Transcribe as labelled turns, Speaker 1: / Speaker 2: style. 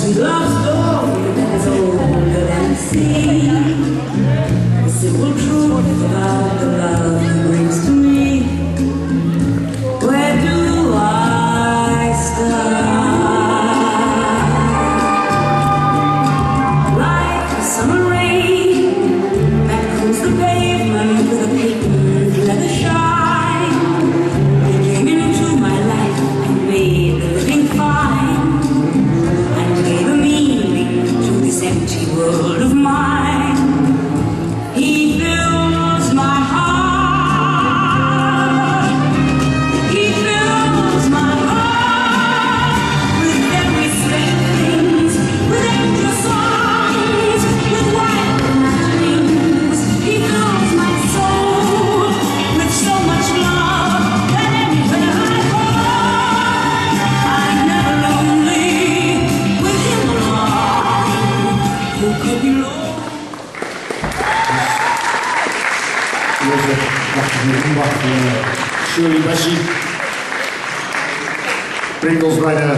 Speaker 1: sweet love story that is older than the sea. The simple truth about the love he brings to me. Where do I start? Like a summer rain that cools the pavement with a patent leather shine. You came into my life and made the living fine, and gave a meaning to this empty world of mine. He fills my heart. He fills my heart with very strange things, with angel songs, with wild imaginings. He fills my soul with so much love that anywhere I go, I'm never lonely with him along. Who could be lonely?
Speaker 2: Shirley Bassey, Pringles Rider.